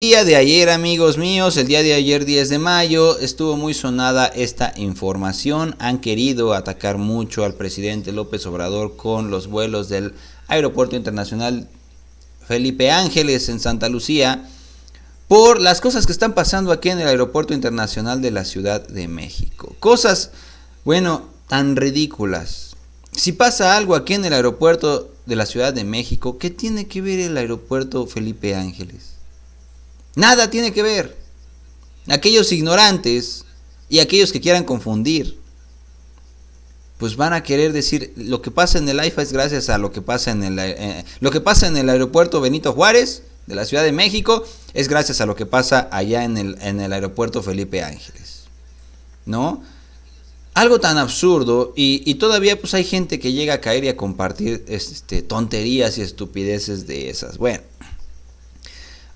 Día de ayer, amigos míos, el día de ayer 10 de mayo estuvo muy sonada esta información. Han querido atacar mucho al presidente López Obrador con los vuelos del Aeropuerto Internacional Felipe Ángeles en Santa Lucía por las cosas que están pasando aquí en el Aeropuerto Internacional de la Ciudad de México. Cosas, bueno, tan ridículas. Si pasa algo aquí en el aeropuerto de la Ciudad de México, ¿qué tiene que ver el Aeropuerto Felipe Ángeles? Nada tiene que ver. Aquellos ignorantes y aquellos que quieran confundir, pues van a querer decir lo que pasa en el AIFA es gracias a lo que pasa en el aeropuerto Benito Juárez de la Ciudad de México es gracias a lo que pasa allá en el aeropuerto Felipe Ángeles, ¿no? Algo tan absurdo y todavía pues hay gente que llega a caer y a compartir tonterías y estupideces de esas. Bueno.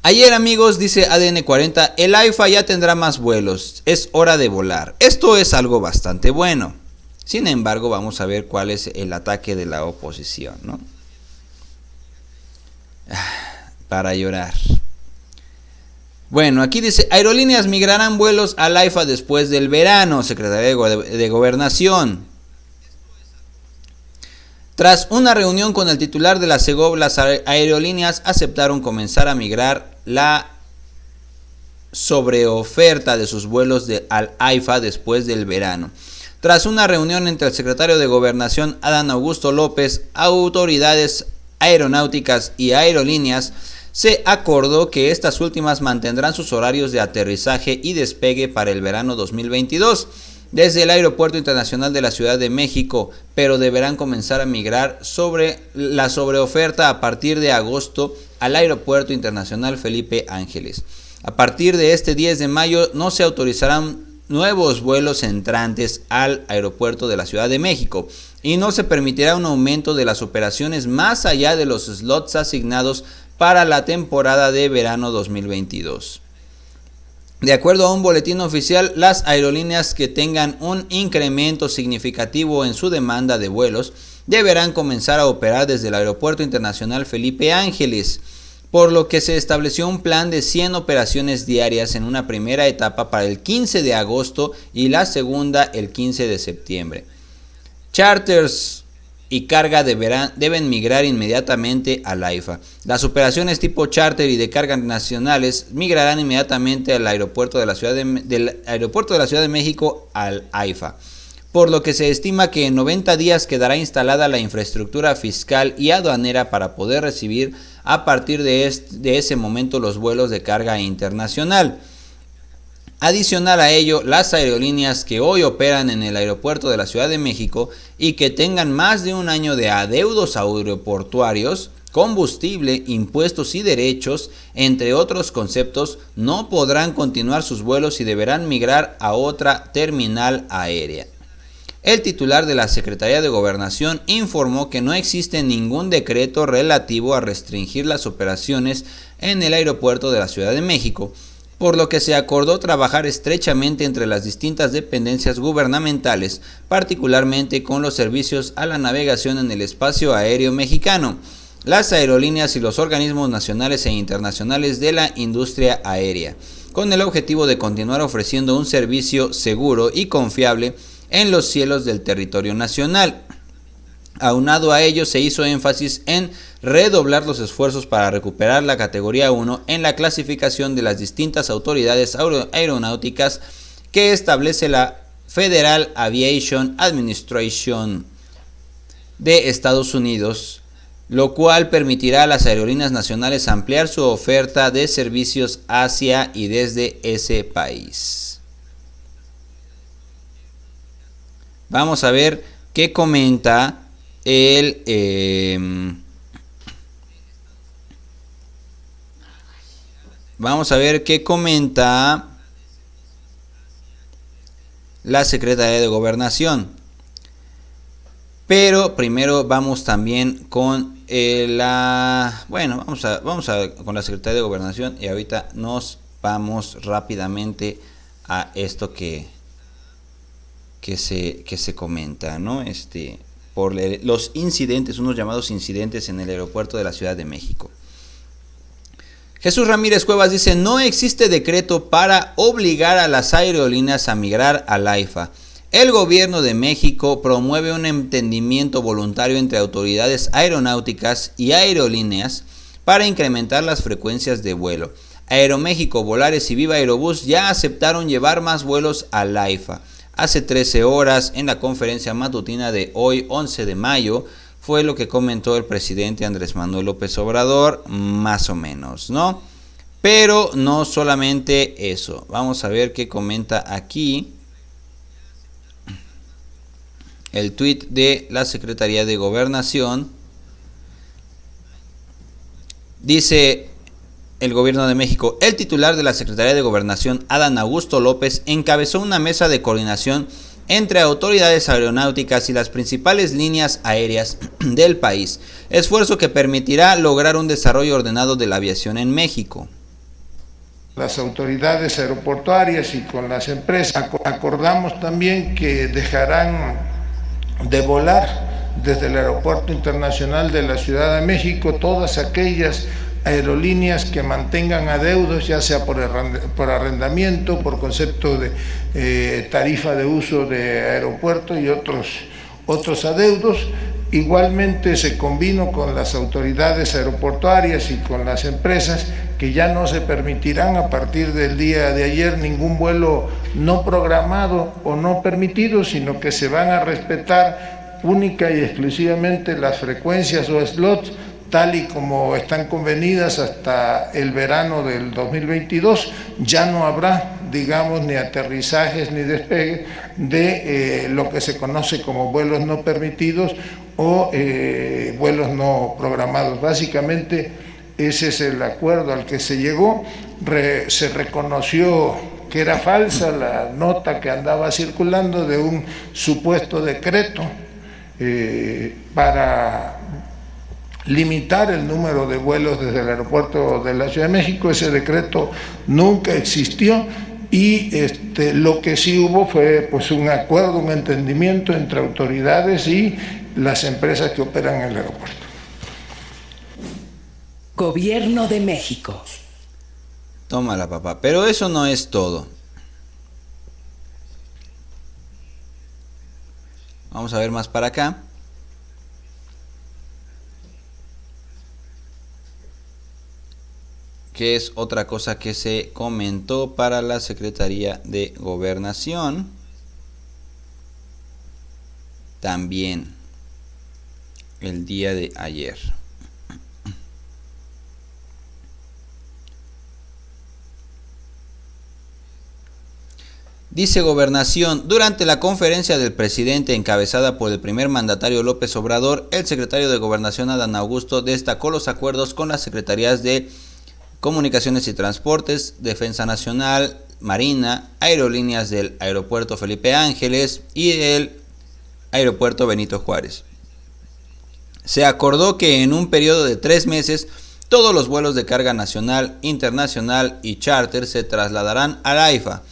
Ayer, amigos, dice ADN 40, el AIFA ya tendrá más vuelos, es hora de volar. Esto es algo bastante bueno. Sin embargo, vamos a ver cuál es el ataque de la oposición, ¿no? Para llorar. Bueno, aquí dice, aerolíneas migrarán vuelos al AIFA después del verano, Secretaría de Gobernación. Tras una reunión con el titular de la Segov, las aerolíneas aceptaron comenzar a migrar la sobreoferta de sus vuelos al AIFA después del verano. Tras una reunión entre el secretario de Gobernación Adán Augusto López, autoridades aeronáuticas y aerolíneas, se acordó que estas últimas mantendrán sus horarios de aterrizaje y despegue para el verano 2022. Desde el Aeropuerto Internacional de la Ciudad de México, pero deberán comenzar a migrar sobre la sobreoferta a partir de agosto al Aeropuerto Internacional Felipe Ángeles. A partir de este 10 de mayo no se autorizarán nuevos vuelos entrantes al Aeropuerto de la Ciudad de México y no se permitirá un aumento de las operaciones más allá de los slots asignados para la temporada de verano 2022. De acuerdo a un boletín oficial, las aerolíneas que tengan un incremento significativo en su demanda de vuelos deberán comenzar a operar desde el Aeropuerto Internacional Felipe Ángeles, por lo que se estableció un plan de 100 operaciones diarias en una primera etapa para el 15 de agosto y la segunda el 15 de septiembre. Charters y carga deben migrar inmediatamente al AIFA. Las operaciones tipo charter y de carga nacionales migrarán inmediatamente al aeropuerto del aeropuerto de la Ciudad de México al AIFA, por lo que se estima que en 90 días quedará instalada la infraestructura fiscal y aduanera para poder recibir a partir de ese momento los vuelos de carga internacional. Adicional a ello, las aerolíneas que hoy operan en el aeropuerto de la Ciudad de México y que tengan más de un año de adeudos aeroportuarios, combustible, impuestos y derechos, entre otros conceptos, no podrán continuar sus vuelos y deberán migrar a otra terminal aérea. El titular de la Secretaría de Gobernación informó que no existe ningún decreto relativo a restringir las operaciones en el aeropuerto de la Ciudad de México, por lo que se acordó trabajar estrechamente entre las distintas dependencias gubernamentales, particularmente con los servicios a la navegación en el espacio aéreo mexicano, las aerolíneas y los organismos nacionales e internacionales de la industria aérea, con el objetivo de continuar ofreciendo un servicio seguro y confiable en los cielos del territorio nacional. Aunado a ello, se hizo énfasis en redoblar los esfuerzos para recuperar la categoría 1 en la clasificación de las distintas autoridades aeronáuticas que establece la Federal Aviation Administration de Estados Unidos, lo cual permitirá a las aerolíneas nacionales ampliar su oferta de servicios hacia y desde ese país. Vamos a ver qué comenta vamos a ver qué comenta la Secretaría de Gobernación. Pero primero vamos también con vamos con la Secretaría de Gobernación y ahorita nos vamos rápidamente a esto que se comenta, ¿no? Por los incidentes, unos llamados incidentes en el aeropuerto de la Ciudad de México. Jesús Ramírez Cuevas dice, no existe decreto para obligar a las aerolíneas a migrar al AIFA. El gobierno de México promueve un entendimiento voluntario entre autoridades aeronáuticas y aerolíneas para incrementar las frecuencias de vuelo. Aeroméxico, Volaris y Viva Aerobús ya aceptaron llevar más vuelos al AIFA. Hace 13 horas, en la conferencia matutina de hoy, 11 de mayo, fue lo que comentó el presidente Andrés Manuel López Obrador, más o menos, ¿no? Pero no solamente eso. Vamos a ver qué comenta aquí el tuit de la Secretaría de Gobernación. Dice el Gobierno de México, el titular de la Secretaría de Gobernación, Adán Augusto López, encabezó una mesa de coordinación entre autoridades aeronáuticas y las principales líneas aéreas del país, esfuerzo que permitirá lograr un desarrollo ordenado de la aviación en México. Las autoridades aeroportuarias y con las empresas acordamos también que dejarán de volar desde el Aeropuerto Internacional de la Ciudad de México todas aquellas aerolíneas que mantengan adeudos, ya sea por arrendamiento, por concepto de tarifa de uso de aeropuerto y otros adeudos. Igualmente se convino con las autoridades aeroportuarias y con las empresas que ya no se permitirán a partir del día de ayer ningún vuelo no programado o no permitido, sino que se van a respetar única y exclusivamente las frecuencias o slots tal y como están convenidas hasta el verano del 2022. Ya no habrá, digamos, ni aterrizajes ni despegue de lo que se conoce como vuelos no permitidos o vuelos no programados. Básicamente ese es el acuerdo al que se llegó. Se reconoció que era falsa la nota que andaba circulando de un supuesto decreto para limitar el número de vuelos desde el aeropuerto de la Ciudad de México. Ese decreto nunca existió y lo que sí hubo fue pues un acuerdo, un entendimiento entre autoridades y las empresas que operan en el aeropuerto. Gobierno de México. Tómala, papá. Pero eso no es todo. Vamos a ver más para acá. Que es otra cosa que se comentó para la Secretaría de Gobernación. También el día de ayer. Dice Gobernación, durante la conferencia del presidente encabezada por el primer mandatario López Obrador, el secretario de Gobernación Adán Augusto destacó los acuerdos con las secretarías de Comunicaciones y Transportes, Defensa Nacional, Marina, Aerolíneas del Aeropuerto Felipe Ángeles y el Aeropuerto Benito Juárez. Se acordó que en un periodo de 3 meses todos los vuelos de carga nacional, internacional y charter se trasladarán al AIFA.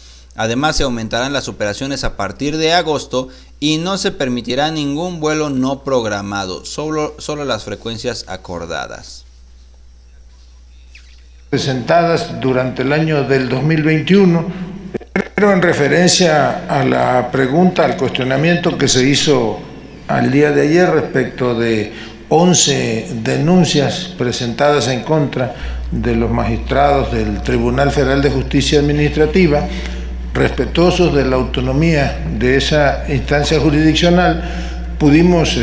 Además se aumentarán las operaciones a partir de agosto y no se permitirá ningún vuelo no programado, solo las frecuencias acordadas. Presentadas durante el año del 2021, pero en referencia a la pregunta, al cuestionamiento que se hizo al día de ayer respecto de 11 denuncias presentadas en contra de los magistrados del Tribunal Federal de Justicia Administrativa, respetuosos de la autonomía de esa instancia jurisdiccional, pudimos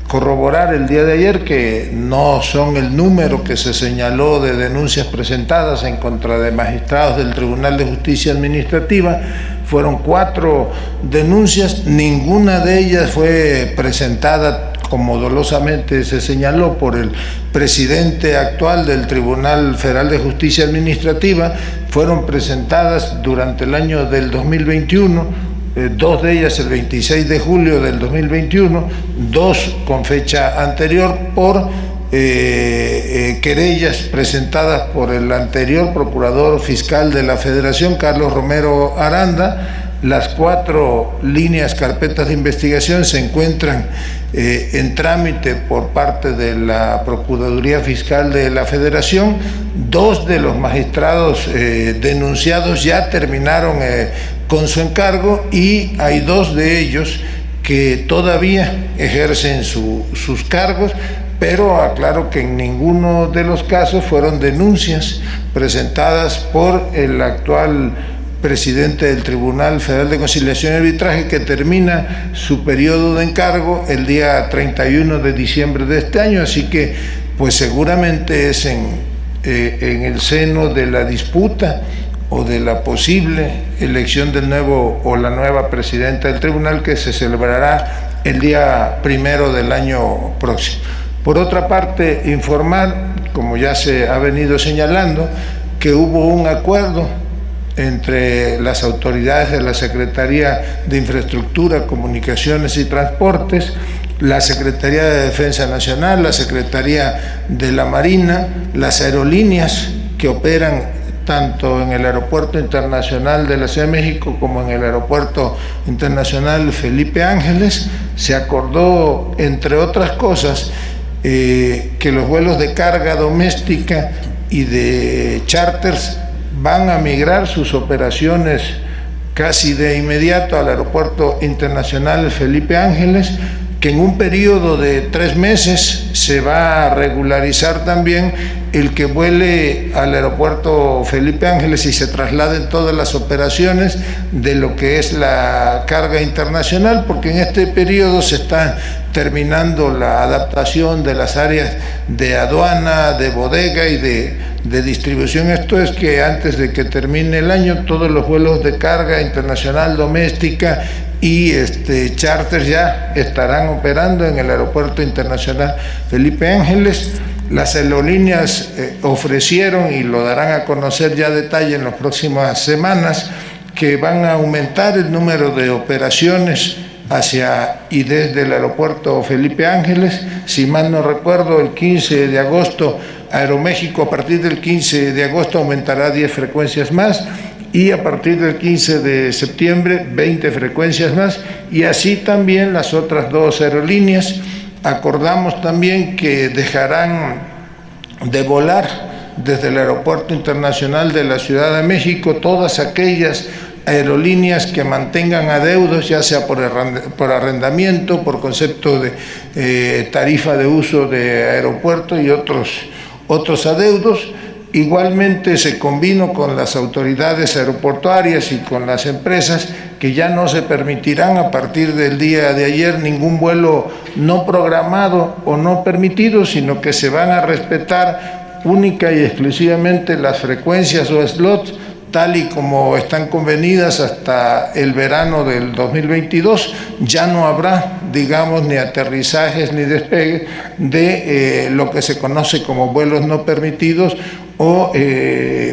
corroborar el día de ayer que no son el número que se señaló de denuncias presentadas en contra de magistrados del Tribunal de Justicia Administrativa. Fueron 4 denuncias, ninguna de ellas fue presentada, como dolosamente se señaló, por el presidente actual del Tribunal Federal de Justicia Administrativa. Fueron presentadas durante el año del 2021, 2 de ellas el 26 de julio del 2021, 2 con fecha anterior por querellas presentadas por el anterior procurador fiscal de la Federación, Carlos Romero Aranda, Las 4 líneas carpetas de investigación se encuentran en trámite por parte de la Procuraduría Fiscal de la Federación. 2 de los magistrados denunciados ya terminaron con su encargo y hay 2 de ellos que todavía ejercen sus cargos, pero aclaro que en ninguno de los casos fueron denuncias presentadas por el actual presidente del Tribunal Federal de Conciliación y Arbitraje, que termina su periodo de encargo el día 31 de diciembre de este año, así que pues seguramente es en el seno de la disputa o de la posible elección del nuevo o la nueva presidenta del tribunal, que se celebrará el día 1 del año próximo. Por otra parte, informar, como ya se ha venido señalando, que hubo un acuerdo entre las autoridades de la Secretaría de Infraestructura, Comunicaciones y Transportes, la Secretaría de Defensa Nacional, la Secretaría de la Marina, las aerolíneas que operan tanto en el Aeropuerto Internacional de la Ciudad de México como en el Aeropuerto Internacional Felipe Ángeles. Se acordó, entre otras cosas, que los vuelos de carga doméstica y de charters van a migrar sus operaciones casi de inmediato al Aeropuerto Internacional Felipe Ángeles, que en un periodo de 3 meses se va a regularizar también el que vuele al Aeropuerto Felipe Ángeles y se trasladen todas las operaciones de lo que es la carga internacional, porque en este periodo se está terminando la adaptación de las áreas de aduana, de bodega y de distribución. Esto es que antes de que termine el año todos los vuelos de carga internacional, doméstica y charters ya estarán operando en el Aeropuerto Internacional Felipe Ángeles. Las aerolíneas ofrecieron, y lo darán a conocer ya detalle en las próximas semanas, que van a aumentar el número de operaciones hacia y desde el Aeropuerto Felipe Ángeles. Si mal no recuerdo, el 15 de agosto Aeroméxico, a partir del 15 de agosto aumentará 10 frecuencias más, y a partir del 15 de septiembre 20 frecuencias más, y así también las otras 2 aerolíneas. Acordamos también que dejarán de volar desde el Aeropuerto Internacional de la Ciudad de México todas aquellas aerolíneas que mantengan adeudos, ya sea por arrendamiento, por concepto de tarifa de uso de aeropuerto y otros adeudos. Igualmente se convino con las autoridades aeroportuarias y con las empresas que ya no se permitirán a partir del día de ayer ningún vuelo no programado o no permitido, sino que se van a respetar única y exclusivamente las frecuencias o slots tal y como están convenidas hasta el verano del 2022. Ya no habrá, digamos, ni aterrizajes ni despegues de lo que se conoce como vuelos no permitidos o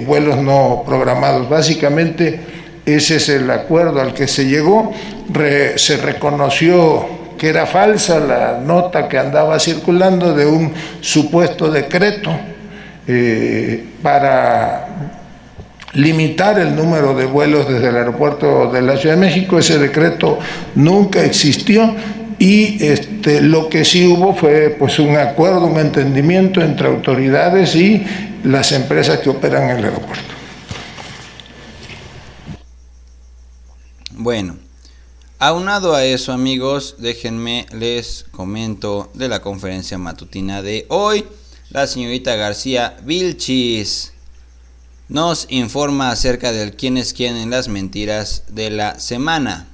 vuelos no programados. Básicamente ese es el acuerdo al que se llegó. Se reconoció que era falsa la nota que andaba circulando de un supuesto decreto para limitar el número de vuelos desde el aeropuerto de la Ciudad de México. Ese decreto nunca existió, y lo que sí hubo fue pues un acuerdo, un entendimiento entre autoridades y las empresas que operan en el aeropuerto. Bueno, aunado a eso, amigos, déjenme les comento de la conferencia matutina de hoy. La señorita García Vilchis nos informa acerca del quién es quién en las mentiras de la semana.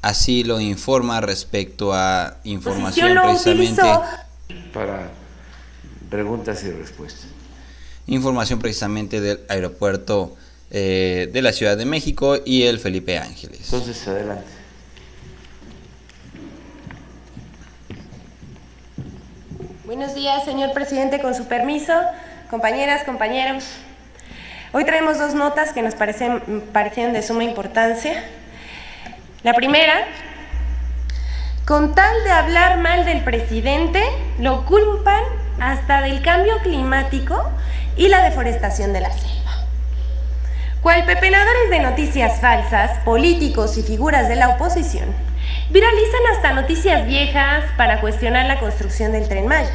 Así lo informa respecto a información precisamente para preguntas y respuestas. Información precisamente del aeropuerto de la Ciudad de México y el Felipe Ángeles. Entonces, adelante. Buenos días, señor presidente, con su permiso, compañeras, compañeros. Hoy traemos 2 notas que nos parecieron de suma importancia. La primera, con tal de hablar mal del presidente, lo culpan hasta del cambio climático y la deforestación de la selva. Cual pepenadores de noticias falsas, políticos y figuras de la oposición viralizan hasta noticias viejas para cuestionar la construcción del Tren Maya.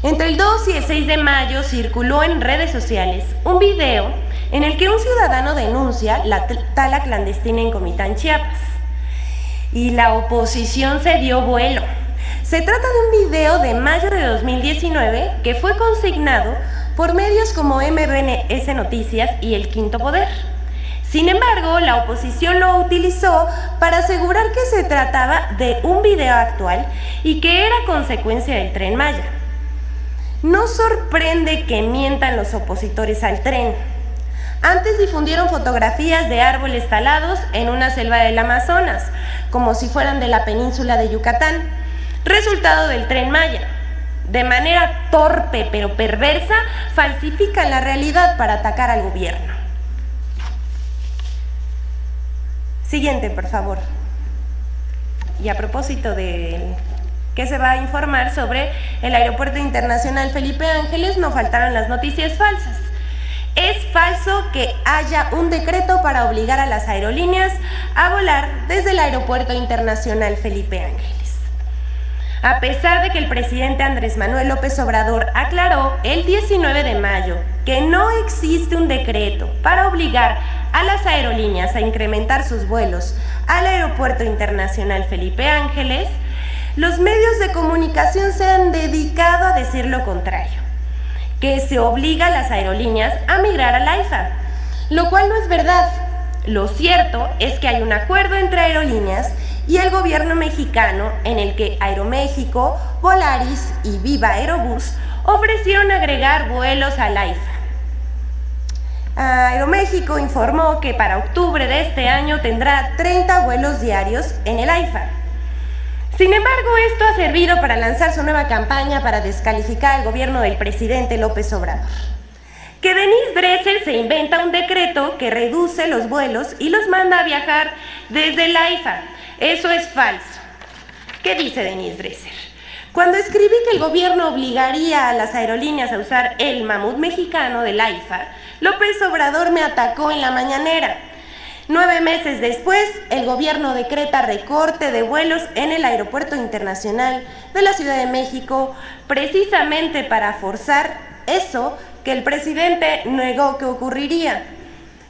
Entre el 2 y el 6 de mayo circuló en redes sociales un video en el que un ciudadano denuncia la tala clandestina en Comitán, Chiapas. Y la oposición se dio vuelo. Se trata de un video de mayo de 2019 que fue consignado por medios como MBS Noticias y El Quinto Poder. Sin embargo, la oposición lo utilizó para asegurar que se trataba de un video actual y que era consecuencia del Tren Maya. No sorprende que mientan los opositores al tren. Antes difundieron fotografías de árboles talados en una selva del Amazonas, como si fueran de la península de Yucatán, resultado del Tren Maya. De manera torpe pero perversa, falsifican la realidad para atacar al gobierno. Siguiente, por favor. Y a propósito de que se va a informar sobre el Aeropuerto Internacional Felipe Ángeles, no faltaron las noticias falsas. Es falso que haya un decreto para obligar a las aerolíneas a volar desde el Aeropuerto Internacional Felipe Ángeles. A pesar de que el presidente Andrés Manuel López Obrador aclaró el 19 de mayo que no existe un decreto para obligar a las aerolíneas a incrementar sus vuelos al Aeropuerto Internacional Felipe Ángeles, los medios de comunicación se han dedicado a decir lo contrario, que se obliga a las aerolíneas a migrar al AIFA, lo cual no es verdad. Lo cierto es que hay un acuerdo entre aerolíneas y el gobierno mexicano en el que Aeroméxico, Volaris y Viva Aerobús ofrecieron agregar vuelos al AIFA. Aeroméxico informó que para octubre de este año tendrá 30 vuelos diarios en el AIFA. Sin embargo, esto ha servido para lanzar su nueva campaña para descalificar al gobierno del presidente López Obrador. Que Denise Dresser se inventa un decreto que reduce los vuelos y los manda a viajar desde el AIFA. Eso es falso. ¿Qué dice Denise Dresser? Cuando escribí que el gobierno obligaría a las aerolíneas a usar el mamut mexicano del AIFA, López Obrador me atacó en la mañanera. 9 meses después, el gobierno decreta recorte de vuelos en el Aeropuerto Internacional de la Ciudad de México, precisamente para forzar eso que el presidente negó que ocurriría.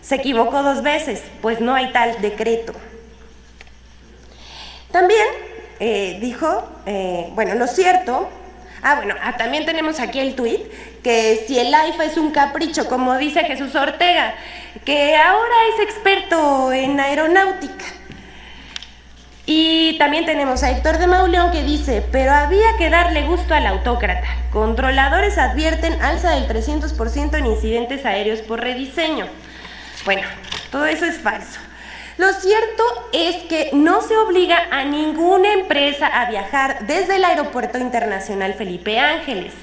Se equivocó 2 veces, pues no hay tal decreto. También dijo, lo cierto, también tenemos aquí el tuit, que si el AIFA es un capricho, como dice Jesús Ortega, que ahora es experto en aeronáutica. Y también tenemos a Héctor de Mauleón que dice, pero había que darle gusto al autócrata. Controladores advierten alza del 300% en incidentes aéreos por rediseño. Bueno, todo eso es falso. Lo cierto es que no se obliga a ninguna empresa a viajar desde el Aeropuerto Internacional Felipe Ángeles.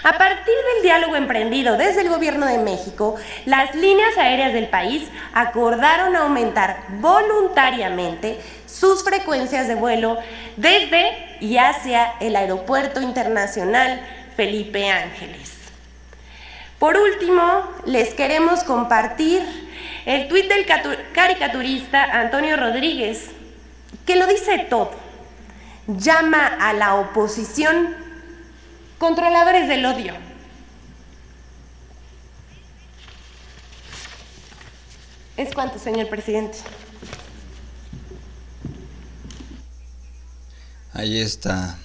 A partir del diálogo emprendido desde el Gobierno de México, las líneas aéreas del país acordaron aumentar voluntariamente sus frecuencias de vuelo desde y hacia el Aeropuerto Internacional Felipe Ángeles. Por último, les queremos compartir el tuit del caricaturista Antonio Rodríguez, que lo dice todo. Llama a la oposición controladores del odio. ¿Es cuánto, señor presidente? Ahí está.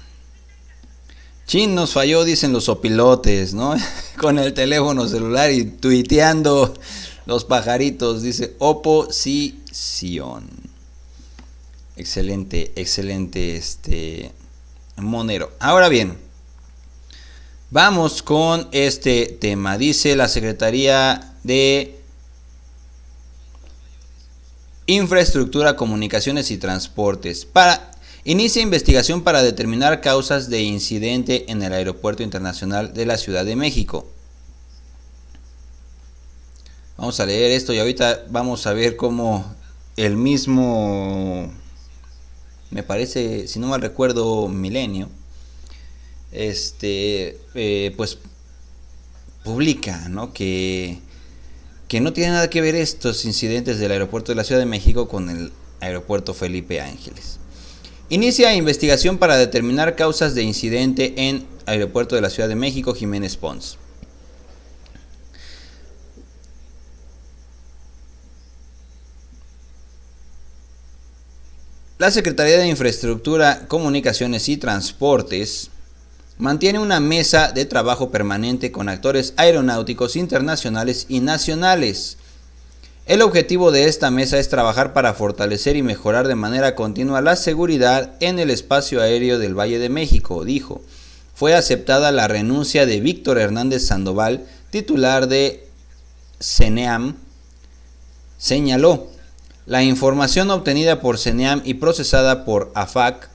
Chin, nos falló, dicen los opilotes, ¿no? Con el teléfono celular y tuiteando los pajaritos, dice oposición. Excelente, Monero. Ahora bien, vamos con este tema. Dice la Secretaría de Infraestructura, Comunicaciones y Transportes. Inicia investigación para determinar causas de incidente en el Aeropuerto Internacional de la Ciudad de México. Vamos a leer esto y ahorita vamos a ver cómo el mismo, me parece, si no mal recuerdo, Milenio, pues publica, ¿no? que que no tiene nada que ver estos incidentes del aeropuerto de la Ciudad de México con el aeropuerto Felipe Ángeles. Inicia investigación para determinar causas de incidente en aeropuerto de la Ciudad de México, Jiménez Pons. La Secretaría de Infraestructura, Comunicaciones y Transportes mantiene una mesa de trabajo permanente con actores aeronáuticos internacionales y nacionales. El objetivo de esta mesa es trabajar para fortalecer y mejorar de manera continua la seguridad en el espacio aéreo del Valle de México, dijo. Fue aceptada la renuncia de Víctor Hernández Sandoval, titular de CENEAM, señaló. La información obtenida por CENEAM y procesada por AFAC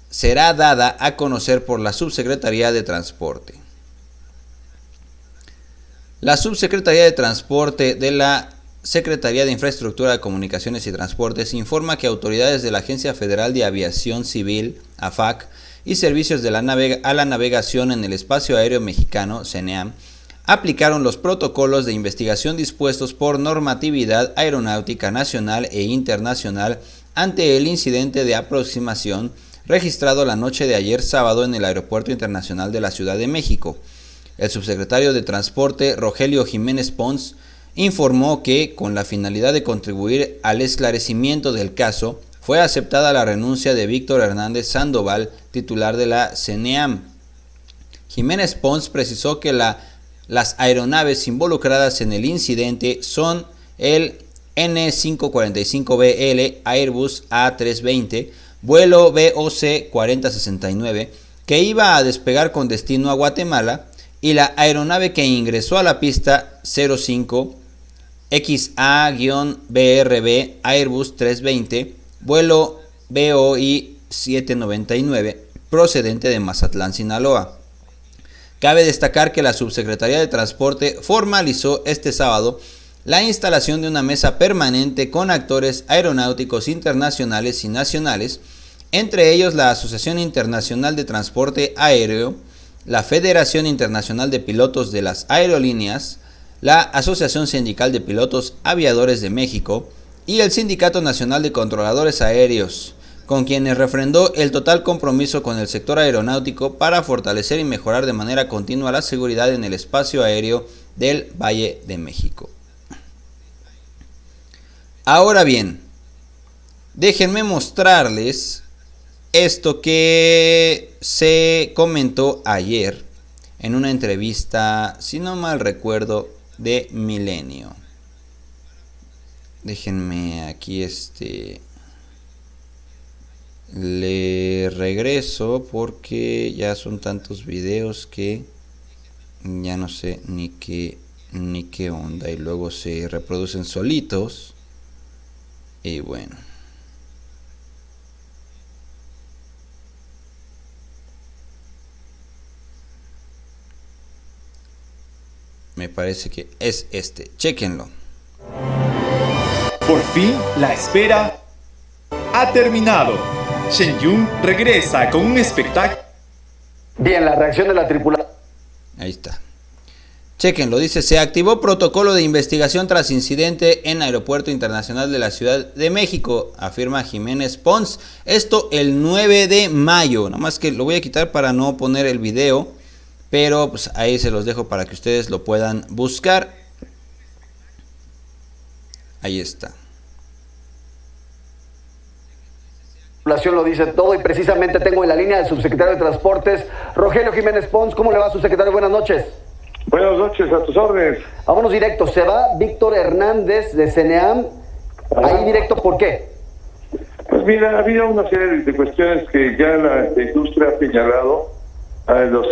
será dada a conocer por la Subsecretaría de Transporte. La Subsecretaría de Transporte de la Secretaría de Infraestructura, Comunicaciones y Transportes informa que autoridades de la Agencia Federal de Aviación Civil, AFAC, y Servicios de a la Navegación en el Espacio Aéreo Mexicano, CENEAM, aplicaron los protocolos de investigación dispuestos por normatividad aeronáutica nacional e internacional ante el incidente de aproximación registrado la noche de ayer sábado en el Aeropuerto Internacional de la Ciudad de México. El subsecretario de Transporte, Rogelio Jiménez Pons, informó que, con la finalidad de contribuir al esclarecimiento del caso, fue aceptada la renuncia de Víctor Hernández Sandoval, titular de la CENEAM. Jiménez Pons precisó que las aeronaves involucradas en el incidente son el N545BL Airbus A320, vuelo BOC 4069, que iba a despegar con destino a Guatemala, y la aeronave que ingresó a la pista 05 XA-BRB Airbus 320, vuelo BOI 799, procedente de Mazatlán, Sinaloa. Cabe destacar que la Subsecretaría de Transporte formalizó este sábado la instalación de una mesa permanente con actores aeronáuticos internacionales y nacionales, entre ellos la Asociación Internacional de Transporte Aéreo, la Federación Internacional de Pilotos de las Aerolíneas, la Asociación Sindical de Pilotos Aviadores de México y el Sindicato Nacional de Controladores Aéreos, con quienes refrendó el total compromiso con el sector aeronáutico para fortalecer y mejorar de manera continua la seguridad en el espacio aéreo del Valle de México. Ahora bien, déjenme mostrarles esto que se comentó ayer en una entrevista, si no mal recuerdo, de Milenio. Déjenme aquí le regreso porque ya son tantos videos que ya no sé ni qué onda, y luego se reproducen solitos y bueno. Me parece que es chéquenlo. Por fin la espera ha terminado. Shen Yun regresa con un espectáculo. Bien, la reacción de la tripulación. Ahí está. Chéquenlo, dice, se activó protocolo de investigación tras incidente en Aeropuerto Internacional de la Ciudad de México, afirma Jiménez Pons. Esto el 9 de mayo. Nada más que lo voy a quitar para no poner el video, pero pues ahí se los dejo para que ustedes lo puedan buscar. Ahí está. La tripulación lo dice todo y precisamente tengo en la línea al subsecretario de Transportes, Rogelio Jiménez Pons. ¿Cómo le va, subsecretario? Buenas noches. Buenas noches, a tus órdenes. Vámonos directo. Se va Víctor Hernández de CENEAM. Ahí directo, ¿por qué? Pues mira, había una serie de cuestiones que ya la industria ha señalado. Los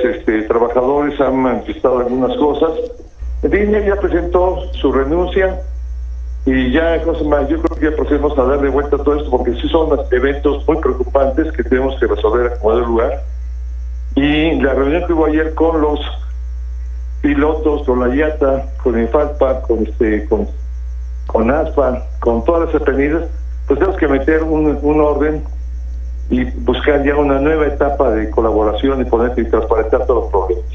trabajadores han manifestado algunas cosas. Disney ya presentó su renuncia y ya, cosas más, yo creo que ya procedemos a darle vuelta a todo esto porque sí son eventos muy preocupantes que tenemos que resolver a como de lugar. Y la reunión que hubo ayer con los pilotos, con la IATA, con Infalpa, con ASPA, con todas las aprendidas, pues tenemos que meter un orden y buscar ya una nueva etapa de colaboración y poner y transparentar todos los problemas.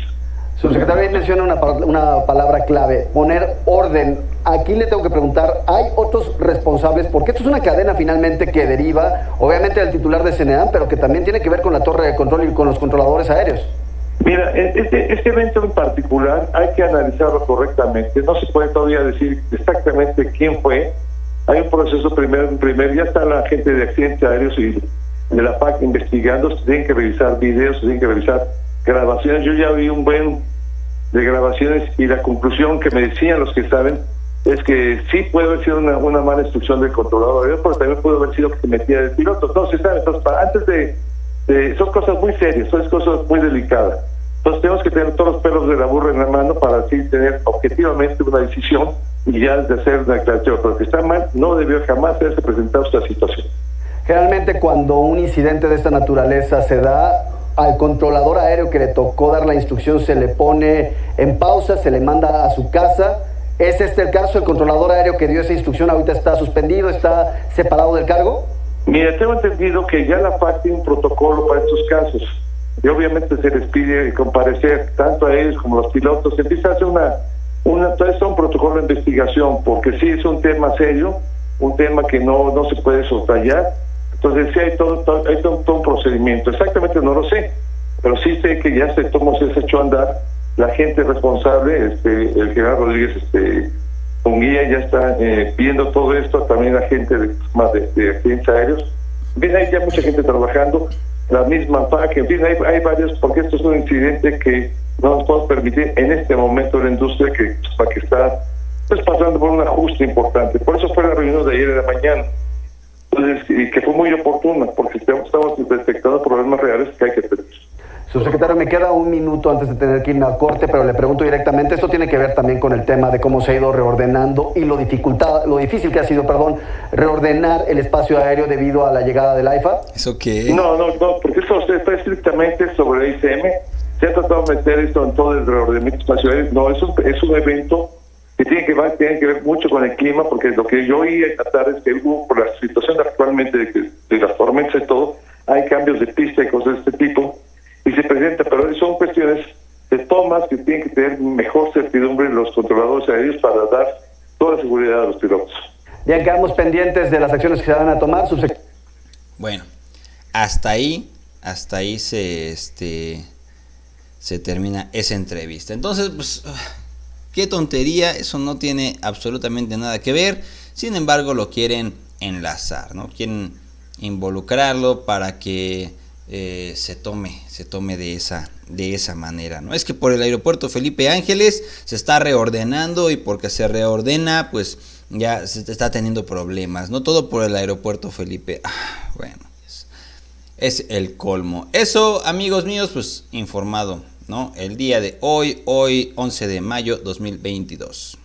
Subsecretario, ahí menciona una palabra clave, poner orden. Aquí le tengo que preguntar, ¿hay otros responsables? Porque esto es una cadena finalmente que deriva, obviamente, del titular de CNEAM, pero que también tiene que ver con la torre de control y con los controladores aéreos. Mira, este evento en particular hay que analizarlo correctamente. No se puede todavía decir exactamente quién fue. Hay un proceso primero, ya está la gente de accidentes aéreos y de la PAC investigando. Se tienen que revisar videos, se tienen que revisar grabaciones. Yo ya vi un buen de grabaciones y la conclusión que me decían los que saben es que sí puede haber sido una mala instrucción del controlador aéreo, pero también puede haber sido que se metía el piloto. No se sabe. Entonces, antes son cosas muy serias, son cosas muy delicadas. Entonces tenemos que tener todos los pelos de la burra en la mano para así tener objetivamente una decisión y ya de hacer una declaración. Pero que está mal, no debió jamás haberse presentado esta situación. Generalmente cuando un incidente de esta naturaleza se da, al controlador aéreo que le tocó dar la instrucción se le pone en pausa, se le manda a su casa. ¿Es este el caso? ¿El controlador aéreo que dio esa instrucción ahorita está suspendido, está separado del cargo? Mira, tengo entendido que ya la FAC tiene un protocolo para estos casos. Y obviamente se les pide comparecer tanto a ellos como a los pilotos. Se empieza a hacer un protocolo de investigación, porque sí es un tema serio, un tema que no se puede soslayar. Entonces sí hay todo un procedimiento. Exactamente no lo sé, pero sí sé que ya se echó a andar. La gente responsable, el general Rodríguez Punguía, ya está viendo todo esto. También la gente de accidentes aéreos. Bien, hay ya mucha gente trabajando. La misma FAC, en fin, hay varios, porque esto es un incidente que no nos podemos permitir en este momento la industria que está pasando por un ajuste importante. Por eso fue la reunión de ayer en la mañana. Entonces, y que fue muy oportuna, porque estamos detectando problemas reales que hay que tener. Subsecretario, me queda un minuto antes de tener que irme a corte, pero le pregunto directamente, esto tiene que ver también con el tema de cómo se ha ido reordenando y lo difícil que ha sido, reordenar el espacio aéreo debido a la llegada del AIFA. ¿Eso qué? No, porque eso está estrictamente sobre el ICM. Se ha tratado de meter esto en todo el reordenamiento espacio aéreo. No, es un evento que tiene que ver mucho con el clima, porque lo que yo oí esta tarde es que hubo, por la situación actualmente de las tormentas y todo, hay cambios de pista y cosas de este tipo, y se presenta, pero son cuestiones de tomas que tienen que tener mejor certidumbre en los controladores aéreos para dar toda la seguridad a los pilotos. Bien, quedamos pendientes de las acciones que se van a tomar. Bueno, hasta ahí se termina esa entrevista. Entonces, pues, qué tontería, eso no tiene absolutamente nada que ver. Sin embargo, lo quieren enlazar, ¿no? Quieren involucrarlo para que se tome de esa manera, ¿no? Es que por el aeropuerto Felipe Ángeles se está reordenando y porque se reordena, pues ya se está teniendo problemas, no todo por el aeropuerto Felipe. Bueno, es el colmo. Eso, amigos míos, pues informado, ¿no? El día de hoy 11 de mayo 2022.